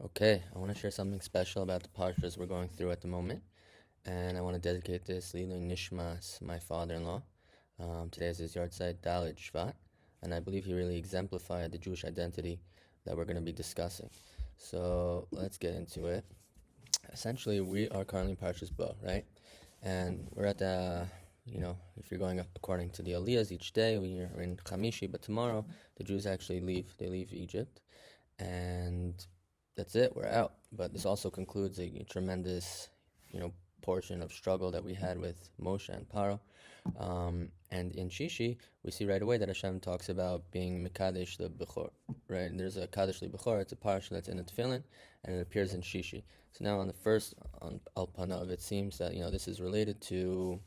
Okay, I want to share something special about the parshas we're going through at the moment, and I want to dedicate this לעילוי nishmas, my father-in-law. Today is his yahrzeit Daled Shvat, and I believe he really exemplified the Jewish identity that we're going to be discussing. So let's get into it. Essentially, we are currently in Parshas Bo, right? And we're at the, if you're going up according to the Aliyahs each day, we are in Chamishi, but tomorrow the Jews actually leave. They leave Egypt, and that's it, we're out. But this also concludes a tremendous, portion of struggle that we had with Moshe and Paro. And in Shishi, we see right away that Hashem talks about being Mekadesh the Bechor, right? And there's a Kadesh the Bechor, it's a parsha that's in the Tefillin, and it appears in Shishi. So now on Al Panav, it seems that, this is related to,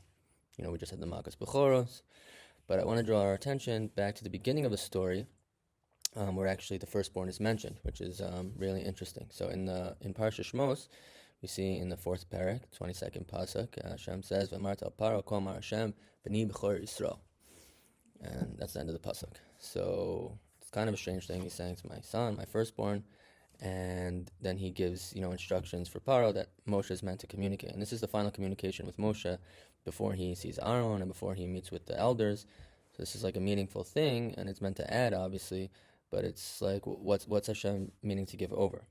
we just had the Makas Bechoros, but I want to draw our attention back to the beginning of the story, where actually the firstborn is mentioned, which is really interesting. So in Parsha Shmos, we see in the 4th parak, 22nd pasuk, Hashem says, "V'amarta al Paro kol mar Hashem b'ni b'chor Yisrael," and that's the end of the pasuk. So it's kind of a strange thing. He's saying to my son, my firstborn, and then he gives instructions for Paro that Moshe is meant to communicate, and this is the final communication with Moshe before he sees Aaron and before he meets with the elders. So this is like a meaningful thing, and it's meant to add, obviously. But it's like, what's Hashem meaning to give over?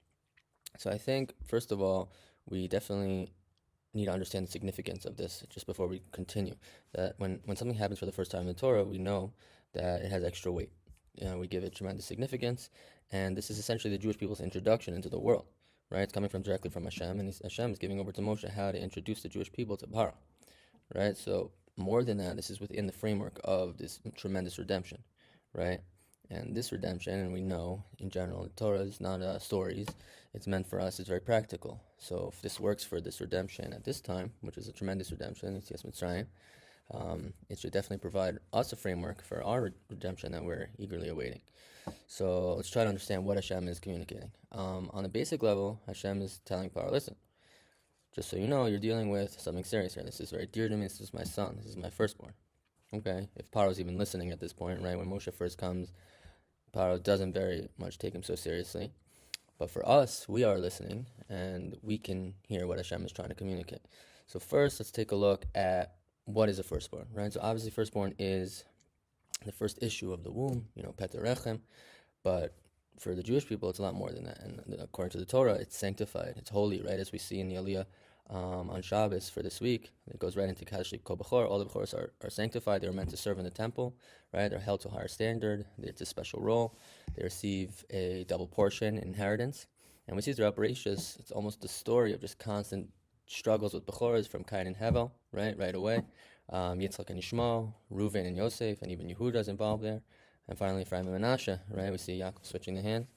So I think, first of all, we definitely need to understand the significance of this just before we continue. That when something happens for the first time in the Torah, we know that it has extra weight. We give it tremendous significance, and this is essentially the Jewish people's introduction into the world, right? It's coming directly from Hashem, and Hashem is giving over to Moshe how to introduce the Jewish people to Paro, right? So more than that, this is within the framework of this tremendous redemption, right? And this redemption, and we know in general, the Torah is not stories. It's meant for us. It's very practical. So if this works for this redemption at this time, which is a tremendous redemption, it's Yetzias Mitzrayim, it should definitely provide us a framework for our redemption that we're eagerly awaiting. So let's try to understand what Hashem is communicating. On a basic level, Hashem is telling Paro, listen, just so you know, you're dealing with something serious here. This is very dear to me. This is my son. This is my firstborn. Okay, if Paro's even listening at this point, right, when Moshe first comes, Paro doesn't very much take him so seriously. But for us, we are listening, and we can hear what Hashem is trying to communicate. So first, let's take a look at what is a firstborn, right? So obviously, firstborn is the first issue of the womb, Peter Rechem. But for the Jewish people, it's a lot more than that. And according to the Torah, it's sanctified, it's holy, right? As we see in the Aliyah on Shabbos for this week, it goes right into Kadosh Kol Bechor. All the Bechors are sanctified. They're meant to serve in the temple, right? They're held to a higher standard. It's a special role. They receive a double portion inheritance. And we see throughout Bereshis, it's almost the story of just constant struggles with Bechors from Cain and Hevel, right away. Yitzchak and Yishmael, Reuven and Yosef, and even Yehuda is involved there. And finally, Ephraim and Menashe, right? We see Yaakov switching the hands.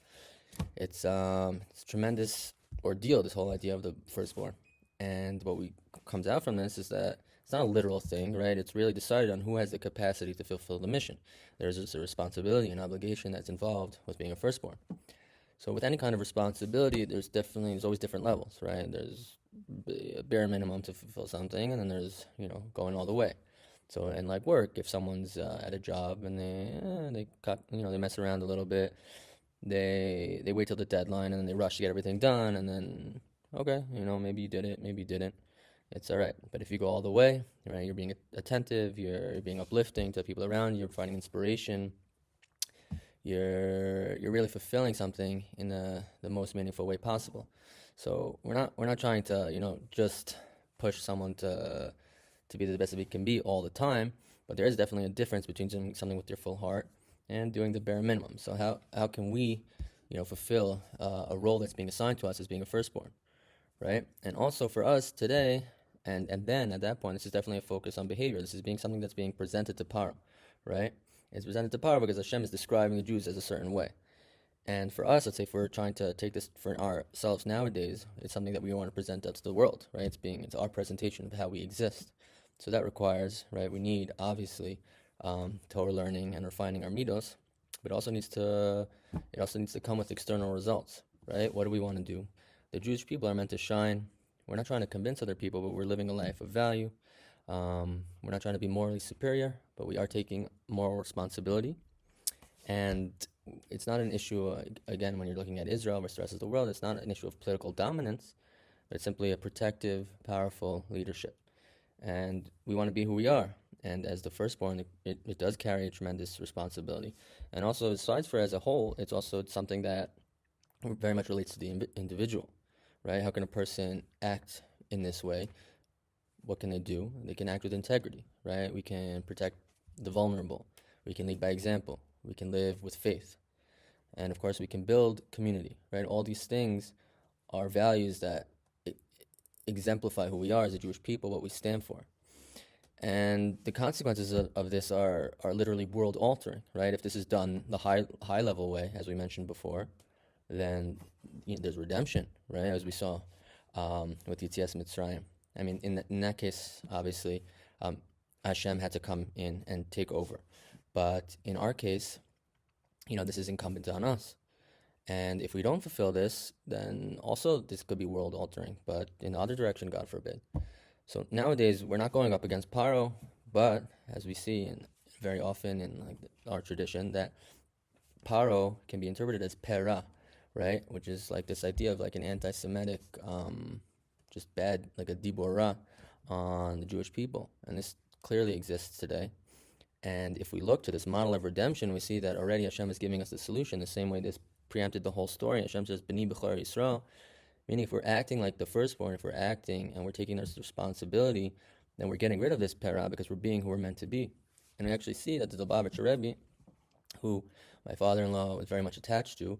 It's a tremendous ordeal, this whole idea of the firstborn. And what comes out from this is that it's not a literal thing, right? It's really decided on who has the capacity to fulfill the mission. There's just a responsibility and obligation that's involved with being a firstborn. So with any kind of responsibility, there's always different levels, right? There's a bare minimum to fulfill something, and then there's, going all the way. So, and like work, if someone's at a job and they mess around a little bit, they wait till the deadline and then they rush to get everything done, and then okay, maybe you did it, maybe you didn't. It's all right. But if you go all the way, right, you're being attentive, you're being uplifting to people around you, you're finding inspiration, you're really fulfilling something in the most meaningful way possible. So we're not trying to just push someone to be the best that we can be all the time, but there is definitely a difference between doing something with your full heart and doing the bare minimum. So how can we fulfill a role that's being assigned to us as being a firstborn? Right? And also for us today, and then at that point, this is definitely a focus on behavior. This is being something that's being presented to Paro, right? It's presented to Paro because Hashem is describing the Jews as a certain way. And for us, let's say if we're trying to take this for ourselves nowadays, it's something that we want to present out to the world, right? It's our presentation of how we exist. So that requires, right, we need, obviously, Torah learning and refining our midos, but it also needs to come with external results, right? What do we want to do? The Jewish people are meant to shine. We're not trying to convince other people, but we're living a life of value. We're not trying to be morally superior, but we are taking moral responsibility. And it's not an issue, again, when you're looking at Israel versus the rest of the world, it's not an issue of political dominance, but it's simply a protective, powerful leadership. And we want to be who we are. And as the firstborn, it does carry a tremendous responsibility. And also, besides for as a whole, it's also something that very much relates to the individual, right? How can a person act in this way? What can they do? They can act with integrity, right? We can protect the vulnerable. We can lead by example. We can live with faith. And of course, we can build community, right? All these things are values that exemplify who we are as a Jewish people, what we stand for. And the consequences of this are literally world altering, right? If this is done the high level way, as we mentioned before, then there's redemption, right? As we saw with Yetzias Mitzrayim. I mean, in that case, obviously, Hashem had to come in and take over. But in our case, this is incumbent on us. And if we don't fulfill this, then also this could be world altering, but in the other direction, God forbid. So nowadays, we're not going up against Paro, but as we see very often in our tradition, that Paro can be interpreted as Pera, right? Which is like this idea of an anti-Semitic, just bad, like a dibora on the Jewish people. And this clearly exists today. And if we look to this model of redemption, we see that already Hashem is giving us the solution, the same way this preempted the whole story. Hashem says, B'ni b'char Yisrael, meaning if we're acting like the firstborn, if we're acting and we're taking this responsibility, then we're getting rid of this para because we're being who we're meant to be. And we actually see that the Lubavitcher Rebbe, who my father-in-law was very much attached to,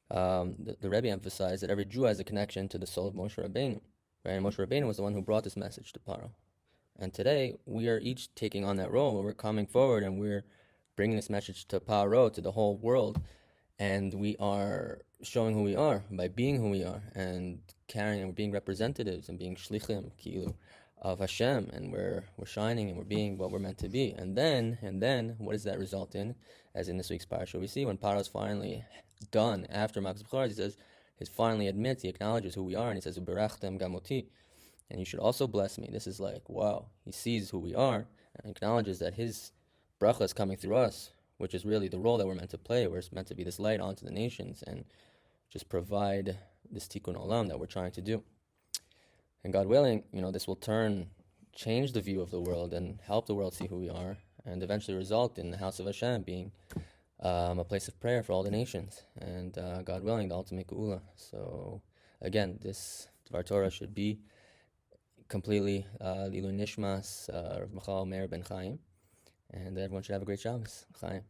the Rebbe emphasized that every Jew has a connection to the soul of Moshe Rabbeinu. Right? And Moshe Rabbeinu was the one who brought this message to Paro. And today, we are each taking on that role where we're coming forward and we're bringing this message to Paro, to the whole world, and we are showing who we are by being who we are and carrying and we're being representatives and being shlichim kilu of Hashem, and we're shining and we're being what we're meant to be. And then what does that result in? As in this week's parasha, we see when Paro is finally done after Makas B'char, he finally admits, he acknowledges who we are, and he says Uberachtem gamoti, and you should also bless me. This is like, wow, he sees who we are and acknowledges that his bracha is coming through us, which is really the role that we're meant to play. We're meant to be this light onto the nations and just provide this tikkun olam that we're trying to do. And God willing, this will change the view of the world and help the world see who we are, and eventually result in the house of Hashem being a place of prayer for all the nations. And God willing, the ultimate geula. So again, this Dvar Torah should be completely Lilu Nishmas, Rav Michal, Meir ben Chaim. And everyone should have a great Shabbos. Chaim.